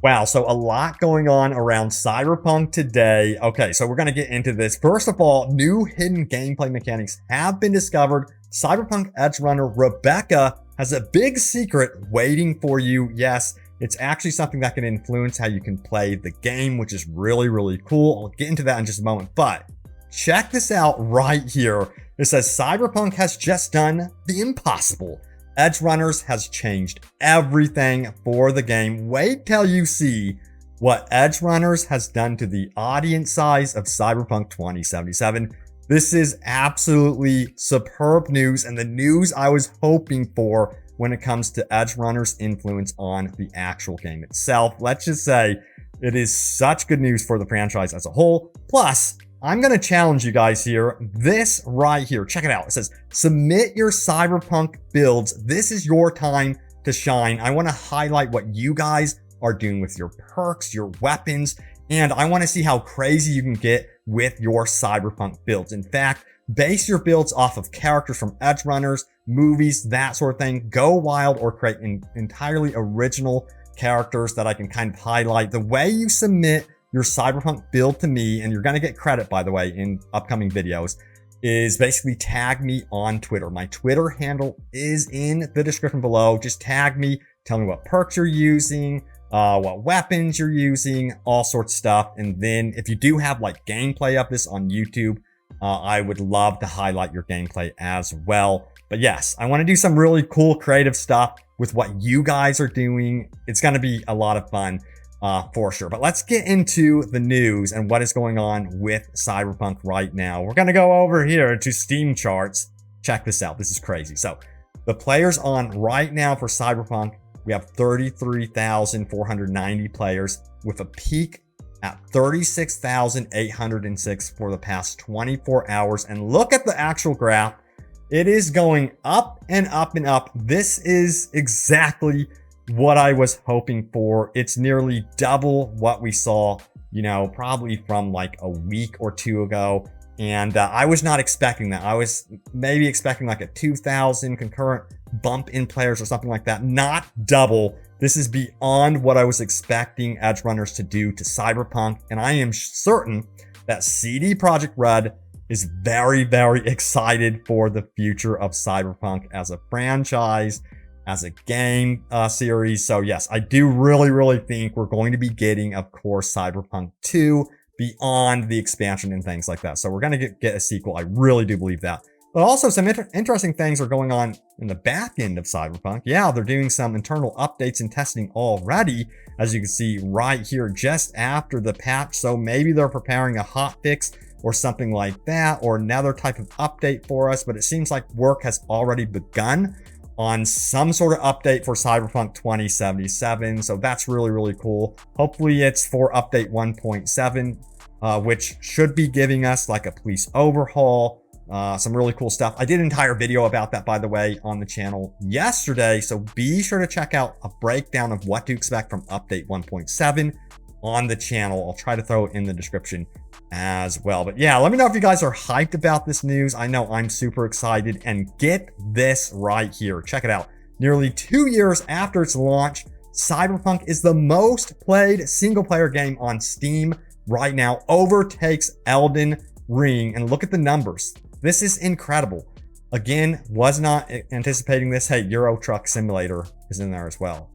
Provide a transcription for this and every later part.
Wow, so a lot going on around Cyberpunk today. Okay, so we're going to get into this. First of all, new hidden gameplay mechanics have been discovered. Cyberpunk Edgerunner Rebecca has a big secret waiting for you. Yes, it's actually something that can influence how you can play the game, which is really, really cool. I'll get into that in just a moment, but check this out right here. It says Cyberpunk has just done the impossible. Edgerunners has changed everything for the game. Wait till you see what Edgerunners has done to the audience size of Cyberpunk 2077. This is absolutely superb news, and the news I was hoping for when it comes to Edgerunners' influence on the actual game itself. Let's just say it is such good news for the franchise as a whole. Plus, I'm going to challenge you guys here. This right here, check it out. It says, submit your Cyberpunk builds. This is your time to shine. I want to highlight what you guys are doing with your perks, your weapons, and I want to see how crazy you can get with your Cyberpunk builds. In fact, base your builds off of characters from Edgerunners, movies, that sort of thing. Go wild or create entirely original characters that I can kind of highlight. The way you submit your Cyberpunk build to me, and you're going to get credit, by the way, in upcoming videos, is basically tag me on Twitter. My Twitter handle is in the description below. Just tag me, tell me what perks you're using, what weapons you're using, all sorts of stuff. And then if you do have like gameplay of this on YouTube, I would love to highlight your gameplay as well. But yes, I want to do some really cool creative stuff with what you guys are doing. It's going to be a lot of fun. For sure. But let's get into the news and what is going on with Cyberpunk right now. We're going to go over here to Steam charts. Check this out. This is crazy. So the players on right now for Cyberpunk, we have 33,490 players with a peak at 36,806 for the past 24 hours. And look at the actual graph. It is going up and up and up. This is exactly what I was hoping for. It's nearly double what we saw, you know, probably from like a week or two ago. And I was not expecting that. I was maybe expecting like a 2,000 concurrent bump in players or something like that. Not double. This is beyond what I was expecting Edgerunners to do to Cyberpunk. And I am certain that CD Projekt Red is very, very excited for the future of Cyberpunk as a franchise, as a game series. So yes, I do really think we're going to be getting, of course, Cyberpunk 2 beyond the expansion and things like that. So we're going to get a sequel. I really do believe that. But also some interesting things are going on in the back end of Cyberpunk. Yeah, they're doing some internal updates and testing already, as you can see right here, just after the patch. So maybe they're preparing a hotfix or something like that, or another type of update for us. But it seems like work has already begun on some sort of update for Cyberpunk 2077. So that's really cool. Hopefully it's for update 1.7, which should be giving us like a police overhaul, some really cool stuff. I did an entire video about that, by the way, on the channel yesterday. So be sure to check out a breakdown of what to expect from update 1.7 on the channel. I'll try to throw it in the description as well. But yeah, let me know if you guys are hyped about this news. I know I'm super excited. And get this right here. Check it out. Nearly 2 years after its launch, Cyberpunk is the most played single player game on Steam right now. Overtakes Elden Ring. And look at the numbers. This is incredible. Again, was not anticipating this. Hey, Euro Truck Simulator is in there as well.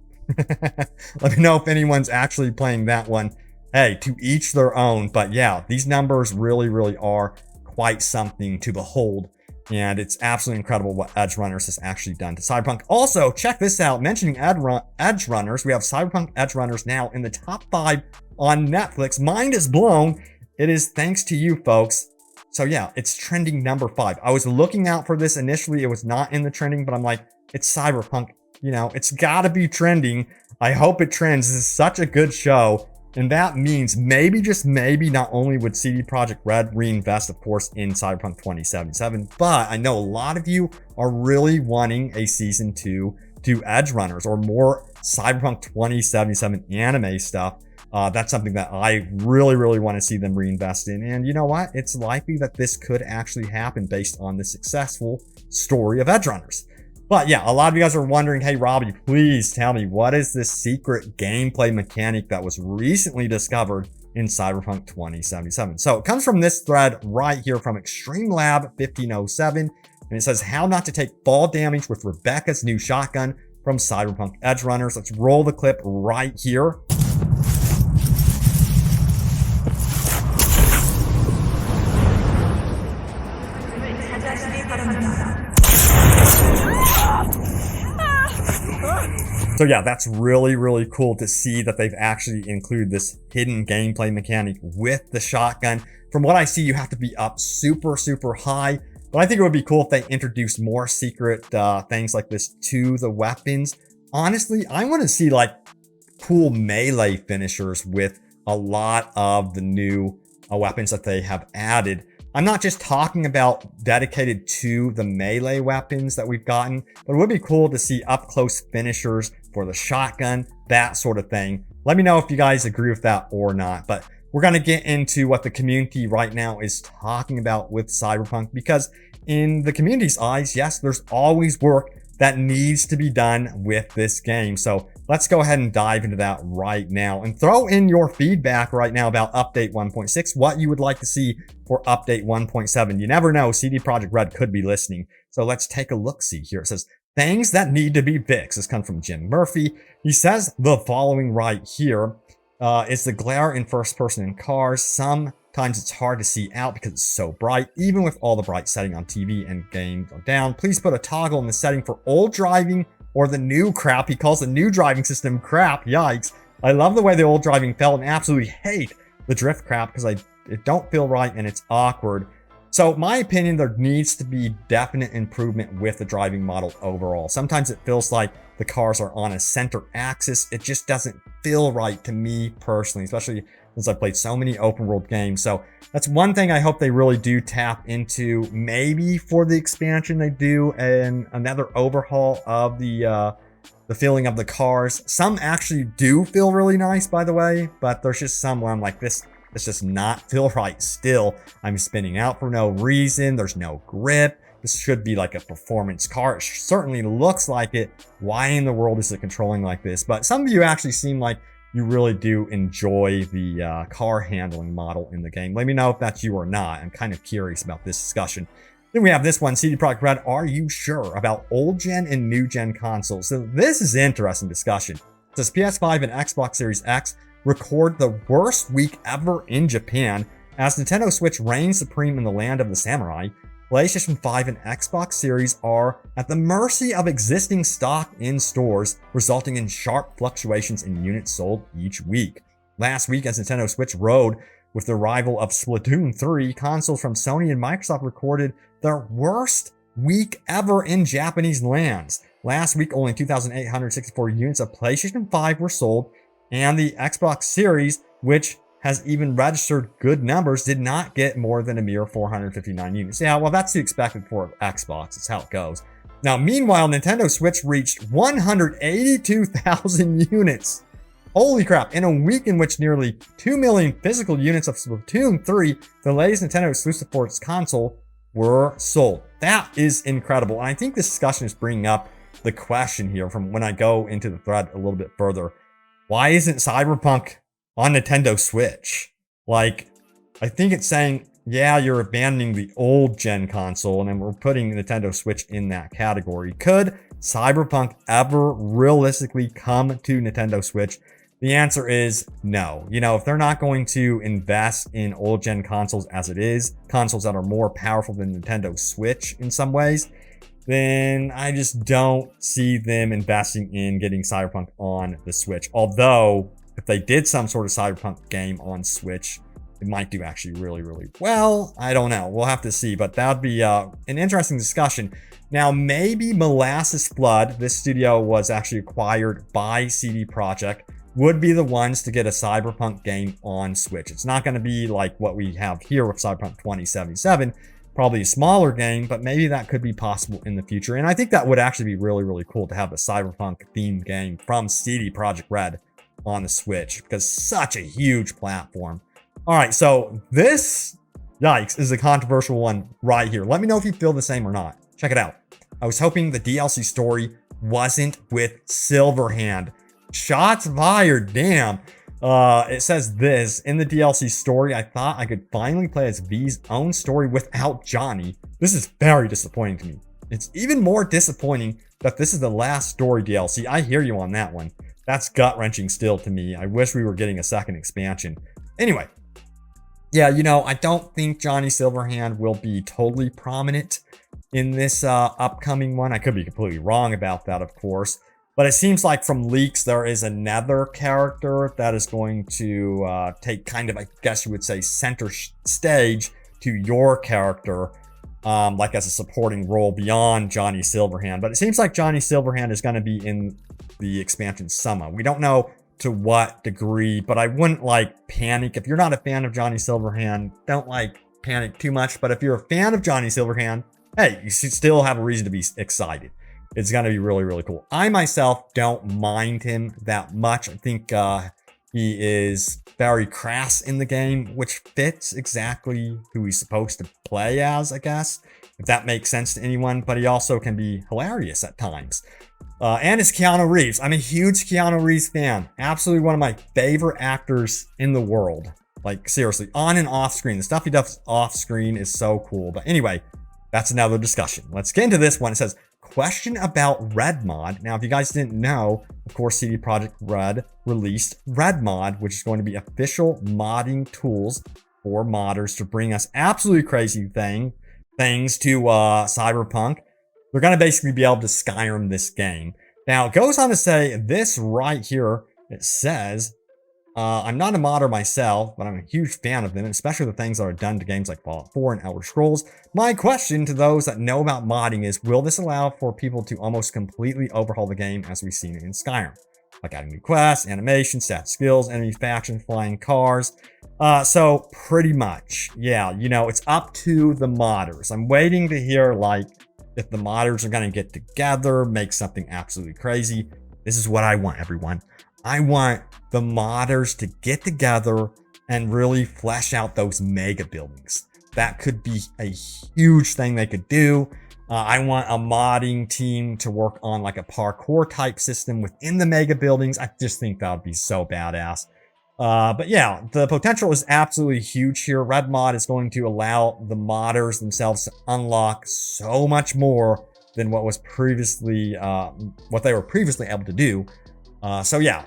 Let me know if anyone's actually playing that one. Hey, to each their own. But yeah, these numbers really are quite something to behold. And it's absolutely incredible what Edgerunners has actually done to Cyberpunk. Also, check this out. Mentioning Edgerunners, we have Cyberpunk Edgerunners now in the top 5 on Netflix. Mind is blown. It is thanks to you, folks. So yeah, it's trending number 5. I was looking out for this initially. It was not in the trending, but I'm like, it's Cyberpunk. You know, it's got to be trending. I hope it trends. This is such a good show. And that means maybe, just maybe, not only would CD Projekt Red reinvest, of course, in Cyberpunk 2077, but I know a lot of you are really wanting a season 2 to Edgerunners or more Cyberpunk 2077 anime stuff. That's something that I really want to see them reinvest in. And you know what? It's likely that this could actually happen based on the successful story of Edgerunners. But yeah, a lot of you guys are wondering, hey, Robbie, please tell me, what is this secret gameplay mechanic that was recently discovered in Cyberpunk 2077? So it comes from this thread right here from Extreme Lab 1507. And it says, how not to take fall damage with Rebecca's new shotgun from Cyberpunk Edgerunners. Let's roll the clip right here. So yeah, that's really, really cool to see that they've actually included this hidden gameplay mechanic with the shotgun. From what I see, you have to be up super, super high. But I think it would be cool if they introduced more secret things like this to the weapons. Honestly, I want to see like cool melee finishers with a lot of the new weapons that they have added. I'm not just talking about dedicated to the melee weapons that we've gotten, but it would be cool to see up close finishers for the shotgun, that sort of thing. Let me know if you guys agree with that or not. But we're going to get into what the community right now is talking about with Cyberpunk, because in the community's eyes, yes, there's always work that needs to be done with this game. So let's go ahead and dive into that right now and throw in your feedback right now about update 1.6, what you would like to see for update 1.7. You never know, CD Projekt Red could be listening. So let's take a look-see here. It says, things that need to be fixed. This comes from Jim Murphy. He says the following right here. It's the glare in first person in cars. Sometimes it's hard to see out because it's so bright, even with all the bright setting on TV and games are down. Please put a toggle in the setting for old driving or the new crap. He calls the new driving system crap. Yikes. I love the way the old driving felt and absolutely hate the drift crap because it don't feel right and it's awkward. So my opinion, there needs to be definite improvement with the driving model overall. Sometimes it feels like the cars are on a center axis. It just doesn't feel right to me personally, especially since I've played so many open world games. So that's one thing I hope they really do tap into. Maybe for the expansion they do another overhaul of the feeling of the cars. Some actually do feel really nice, by the way, but there's just some where I'm like, this does not feel right still. I'm spinning out for no reason. There's no grip. This should be like a performance car. It certainly looks like it. Why in the world is it controlling like this? But some of you actually seem like you really do enjoy the car handling model in the game. Let me know if that's you or not. I'm kind of curious about this discussion. Then we have this one, CD Projekt Red. Are you sure about old gen and new gen consoles? So this is an interesting discussion. It says PS5 and Xbox Series X record the worst week ever in Japan as Nintendo Switch reigns supreme in the land of the samurai. PlayStation 5 and Xbox Series are at the mercy of existing stock in stores, resulting in sharp fluctuations in units sold each week. Last week, as Nintendo Switch rode with the arrival of Splatoon 3, consoles from Sony and Microsoft recorded their worst week ever in Japanese lands. Last week, only 2,864 units of PlayStation 5 were sold, and the Xbox Series, which has even registered good numbers, did not get more than a mere 459 units. Yeah, well, that's the expected for Xbox. That's how it goes. Now, meanwhile, Nintendo Switch reached 182,000 units. Holy crap. In a week in which nearly 2 million physical units of Splatoon 3, the latest Nintendo exclusive for its console, were sold. That is incredible. And I think this discussion is bringing up the question here from when I go into the thread a little bit further. Why isn't Cyberpunk on Nintendo Switch? Like, I think it's saying, yeah, you're abandoning the old gen console and then we're putting Nintendo Switch in that category. Could Cyberpunk ever realistically come to Nintendo Switch? The answer is no. You know, if they're not going to invest in old gen consoles as it is, consoles that are more powerful than Nintendo Switch in some ways, then I just don't see them investing in getting Cyberpunk on the Switch. Although, if they did some sort of Cyberpunk game on Switch, it might do actually really, really well. I don't know. We'll have to see. But that would be an interesting discussion. Now, maybe Molasses Flood, this studio was actually acquired by CD Projekt, would be the ones to get a Cyberpunk game on Switch. It's not going to be like what we have here with Cyberpunk 2077. Probably a smaller game, but maybe that could be possible in the future. And I think that would actually be really, really cool to have a Cyberpunk themed game from CD Projekt Red on the Switch, because such a huge platform. All right, so this, yikes, is a controversial one right here. Let me know if you feel the same or not. Check it out. I was hoping the DLC story wasn't with Silverhand. Shots fired, damn. It says this, in the DLC story, I thought I could finally play as V's own story without Johnny. This is very disappointing to me. It's even more disappointing that this is the last story DLC. I hear you on that one. That's gut-wrenching still to me. I wish we were getting a second expansion. Anyway, yeah, you know, I don't think Johnny Silverhand will be totally prominent in this upcoming one. I could be completely wrong about that, of course. But it seems like from leaks, there is another character that is going to take kind of, I guess you would say, center stage to your character, like as a supporting role beyond Johnny Silverhand. But it seems like Johnny Silverhand is going to be in the expansion Summer. We don't know to what degree, but I wouldn't like panic. If you're not a fan of Johnny Silverhand, don't like panic too much. But if you're a fan of Johnny Silverhand, hey, you should still have a reason to be excited. It's going to be really, really cool. I myself don't mind him that much. I think he is very crass in the game, which fits exactly who he's supposed to play as, I guess, if that makes sense to anyone. But he also can be hilarious at times. And it's Keanu Reeves. I'm a huge Keanu Reeves fan. Absolutely one of my favorite actors in the world. Like, seriously, on and off screen. The stuff he does off screen is so cool. But anyway, that's another discussion. Let's get into this one. It says, question about Red Mod. Now, if you guys didn't know, of course, CD Projekt Red released Red Mod, which is going to be official modding tools for modders to bring us absolutely crazy things to Cyberpunk. They're going to basically be able to Skyrim this game. Now, it goes on to say this right here. It says, I'm not a modder myself, but I'm a huge fan of them, especially the things that are done to games like Fallout 4 and Elder Scrolls. My question to those that know about modding is, will this allow for people to almost completely overhaul the game as we've seen in Skyrim? Like adding new quests, animation, stat skills, enemy factions, flying cars. So pretty much, yeah, you know, it's up to the modders. I'm waiting to hear, like, if the modders are going to get together, make something absolutely crazy. This is what I want, everyone. I want the modders to get together and really flesh out those mega buildings. That could be a huge thing they could do. I want a modding team to work on like a parkour type system within the mega buildings. I just think that would be so badass. But yeah, the potential is absolutely huge here. Red Mod is going to allow the modders themselves to unlock so much more than what was previously, what they were previously able to do. So yeah,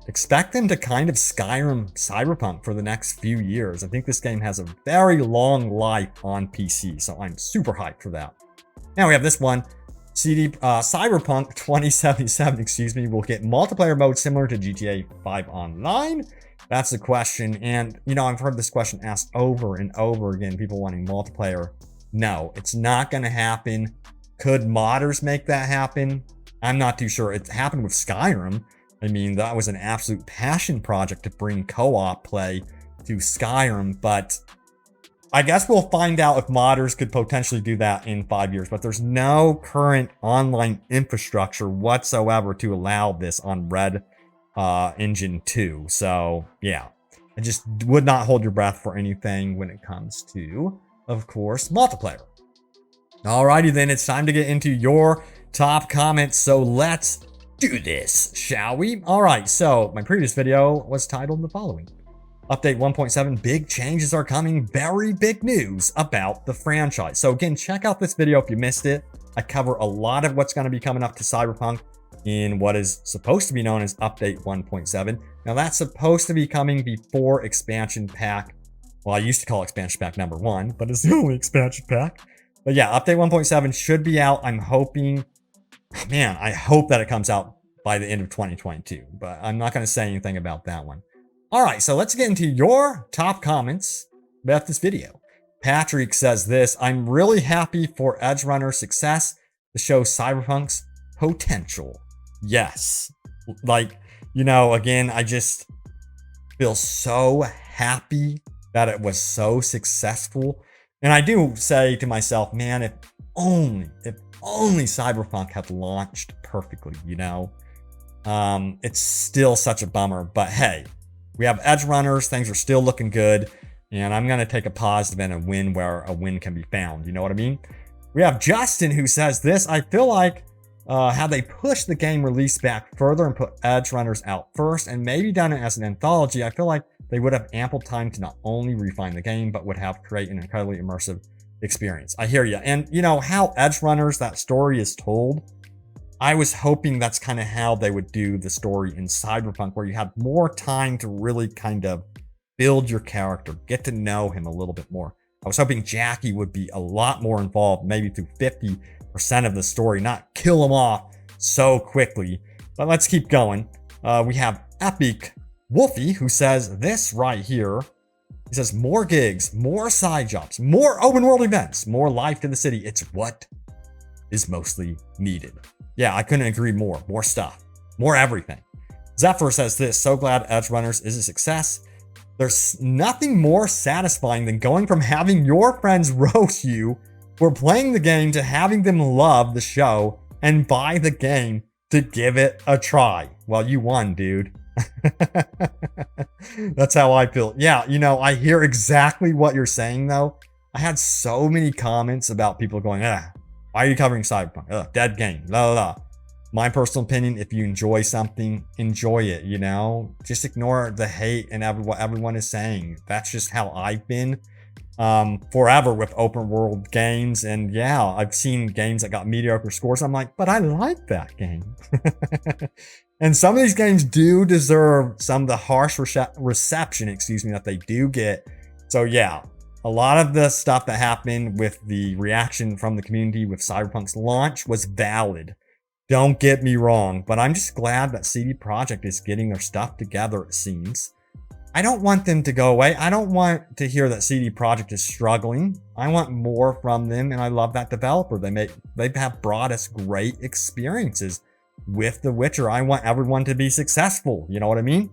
expect them to kind of Skyrim Cyberpunk for the next few years. I think this game has a very long life on PC, so I'm super hyped for that. Now we have this one. Cyberpunk 2077, excuse me, will get multiplayer mode similar to GTA 5 Online. That's the question. And, you know, I've heard this question asked over and over again, people wanting multiplayer. No, it's not going to happen. Could modders make that happen? I'm not too sure. It happened with Skyrim. I mean, that was an absolute passion project to bring co-op play to Skyrim, but I guess we'll find out if modders could potentially do that in 5 years, but there's no current online infrastructure whatsoever to allow this on Red Engine 2. So yeah, I just would not hold your breath for anything when it comes to, of course, multiplayer. Alrighty then, it's time to get into your top comments. So let's do this, shall we? Alright, so my previous video was titled the following. Update 1.7, big changes are coming, very big news about the franchise. So again, check out this video if you missed it. I cover a lot of what's going to be coming up to Cyberpunk in what is supposed to be known as Update 1.7. Now that's supposed to be coming before expansion pack. Well, I used to call expansion pack number 1, but it's the only expansion pack. But yeah, Update 1.7 should be out. I'm hoping, man, I hope that it comes out by the end of 2022, but I'm not going to say anything about that one. All right, so let's get into your top comments about this video. Patrick says this, I'm really happy for Edgerunner's success to show Cyberpunk's potential. Yes, like, you know, again, I just feel so happy that it was so successful. And I do say to myself, man, if only Cyberpunk had launched perfectly, you know? It's still such a bummer, but hey, we have Edgerunners, things are still looking good, and I'm going to take a positive and a win where a win can be found, you know what I mean? We have Justin who says this. I feel like how they pushed the game release back further and put Edgerunners out first and maybe done it as an anthology. I feel like they would have ample time to not only refine the game, but would have create an incredibly immersive experience. I hear you. And you know how Edgerunners, that story is told, I was hoping that's kind of how they would do the story in Cyberpunk, where you had more time to really kind of build your character, get to know him a little bit more. I was hoping Jackie would be a lot more involved, maybe through 50% of the story, not kill him off so quickly. But let's keep going. We have Epic Wolfie, who says this right here. He says, more gigs, more side jobs, more open world events, more life to the city. It's what is mostly needed. Yeah, I couldn't agree more. More stuff, more everything. Zephyr says this, so glad Edgerunners is a success. There's nothing more satisfying than going from having your friends roast you for playing the game to having them love the show and buy the game to give it a try. Well, you won, dude. That's how I feel. Yeah, you know, I hear exactly what you're saying, though. I had so many comments about people going, why are you covering Cyberpunk? Dead game, blah, blah, blah. My personal opinion, if you enjoy something, enjoy it, you know? Just ignore the hate and what everyone is saying. That's just how I've been forever with open world games. And yeah, I've seen games that got mediocre scores. I'm like, but I like that game. And some of these games do deserve some of the harsh reception, that they do get. So yeah, a lot of the stuff that happened with the reaction from the community with Cyberpunk's launch was valid. Don't get me wrong, but I'm just glad that CD Projekt is getting their stuff together, it seems. I don't want them to go away. I don't want to hear that CD Projekt is struggling. I want more from them, and I love that developer. They have brought us great experiences with The Witcher. I want everyone to be successful, you know what I mean?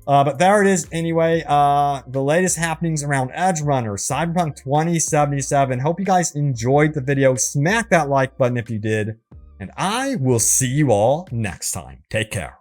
But there it is anyway. The latest happenings around Edgerunners, Cyberpunk 2077. Hope you guys enjoyed the video. Smack that like button if you did. And I will see you all next time. Take care.